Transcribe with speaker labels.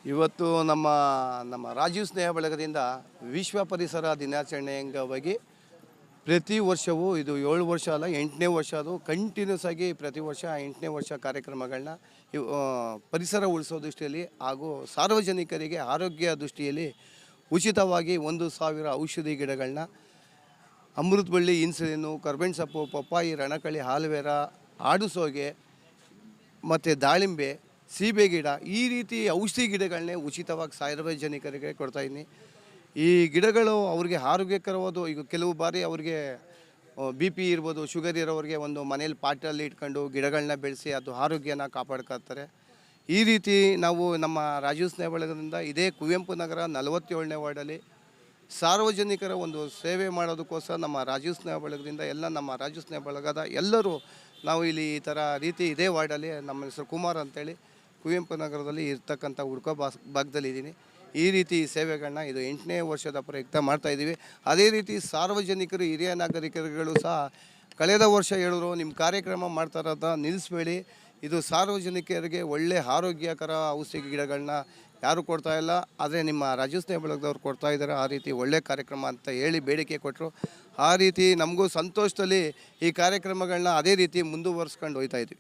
Speaker 1: ಇವತ್ತು ನಮ್ಮ ನಮ್ಮ ರಾಜೀವ್ ಸ್ನೇಹ ಬಳಗದಿಂದ ವಿಶ್ವ ಪರಿಸರ ದಿನಾಚರಣೆ ಅಂಗವಾಗಿ ಪ್ರತಿ ವರ್ಷವೂ ಇದು 7 ವರ್ಷ ಅಲ್ಲ 8ನೇ ವರ್ಷ, ಅದು ಕಂಟಿನ್ಯೂಸ್ ಆಗಿ ಪ್ರತಿ ವರ್ಷ 8ನೇ ವರ್ಷ ಕಾರ್ಯಕ್ರಮಗಳನ್ನ ಪರಿಸರ ಉಳಿಸೋ ದೃಷ್ಟಿಯಲ್ಲಿ ಹಾಗೂ ಸಾರ್ವಜನಿಕರಿಗೆ ಆರೋಗ್ಯ ದೃಷ್ಟಿಯಲ್ಲಿ ಉಚಿತವಾಗಿ 1,000 ಔಷಧಿ ಗಿಡಗಳನ್ನ ಅಮೃತ ಬಳ್ಳಿ, ಇನ್ಸುಲಿನು, ಕರ್ಬೇವಿನ ಸೊಪ್ಪು, ಪಪ್ಪಾಯಿ, ರಣಕಳಿ, ಆಲುವೆರಾ, ಆಡುಸೋಗೆ ಮತ್ತು ದಾಳಿಂಬೆ, ಸೀಬೆ ಗಿಡ, ಈ ರೀತಿ ಔಷಧಿ ಗಿಡಗಳನ್ನೇ ಉಚಿತವಾಗಿ ಸಾರ್ವಜನಿಕರಿಗೆ ಕೊಡ್ತಾಯಿದ್ದೀನಿ. ಈ ಗಿಡಗಳು ಅವ್ರಿಗೆ ಆರೋಗ್ಯಕರವಾದ, ಈಗ ಕೆಲವು ಬಾರಿ ಅವ್ರಿಗೆ ಬಿ ಪಿ ಇರ್ಬೋದು, ಶುಗರ್ ಇರೋರಿಗೆ ಒಂದು ಮನೇಲಿ ಪಾಟಲ್ಲಿ ಇಟ್ಕೊಂಡು ಗಿಡಗಳನ್ನ ಬೆಳೆಸಿ ಅದು ಆರೋಗ್ಯನ ಕಾಪಾಡ್ಕೊಳ್ತಾರೆ. ಈ ರೀತಿ ನಾವು ನಮ್ಮ ರಾಜೀವ್ ಸ್ನೇಹ ಬಳಗದಿಂದ ಇದೇ ಕುವೆಂಪು ನಗರ 47ನೇ ವಾರ್ಡಲ್ಲಿ ಸಾರ್ವಜನಿಕರ ಒಂದು ಸೇವೆ ಮಾಡೋದಕ್ಕೋಸ್ಕರ ನಮ್ಮ ರಾಜೀವ್ ಸ್ನೇಹ ಬಳಗದಿಂದ ನಮ್ಮ ರಾಜೀವ್ ಸ್ನೇಹ ಬಳಗದ ಎಲ್ಲರೂ ನಾವು ಇಲ್ಲಿ ಈ ಥರ ರೀತಿ ಇದೇ ವಾರ್ಡಲ್ಲಿ, ನಮ್ಮ ಹೆಸರು ಕುಮಾರ್ ಅಂತೇಳಿ, ಕುವೆಂಪು ನಗರದಲ್ಲಿ ಇರ್ತಕ್ಕಂಥ ಹುಡ್ಕೋ ಭಾಗದಲ್ಲಿದ್ದೀನಿ. ಈ ರೀತಿ ಸೇವೆಗಳನ್ನ ಇದು 8ನೇ ವರ್ಷದ ಪ್ರಯುಕ್ತ ಮಾಡ್ತಾಯಿದ್ದೀವಿ. ಅದೇ ರೀತಿ ಸಾರ್ವಜನಿಕರು, ಹಿರಿಯ ನಾಗರಿಕರುಗಳು ಸಹ ಕಳೆದ ವರ್ಷ ಹೇಳಿದ್ರು ನಿಮ್ಮ ಕಾರ್ಯಕ್ರಮ ಮಾಡ್ತಾ ಇರೋದನ್ನ ನಿಲ್ಲಿಸಬೇಡಿ, ಇದು ಸಾರ್ವಜನಿಕರಿಗೆ ಒಳ್ಳೆ ಆರೋಗ್ಯಕರ ಔಷಧಿ ಗಿಡಗಳನ್ನ ಯಾರು ಕೊಡ್ತಾಯಿಲ್ಲ, ಆದರೆ ನಿಮ್ಮ ರಾಜೀವ್ ಸ್ನೇಹ ಬಳಗದವ್ರು ಕೊಡ್ತಾಯಿದ್ದಾರೆ. ಆ ರೀತಿ ಒಳ್ಳೆ ಕಾರ್ಯಕ್ರಮ ಅಂತ ಹೇಳಿ ಬೇಡಿಕೆ ಕೊಟ್ಟರು. ಆ ರೀತಿ ನಮಗೂ ಸಂತೋಷದಲ್ಲಿ ಈ ಕಾರ್ಯಕ್ರಮಗಳನ್ನ ಅದೇ ರೀತಿ ಮುಂದುವರಿಸ್ಕೊಂಡು ಹೋಗ್ತಾಯಿದ್ವಿ.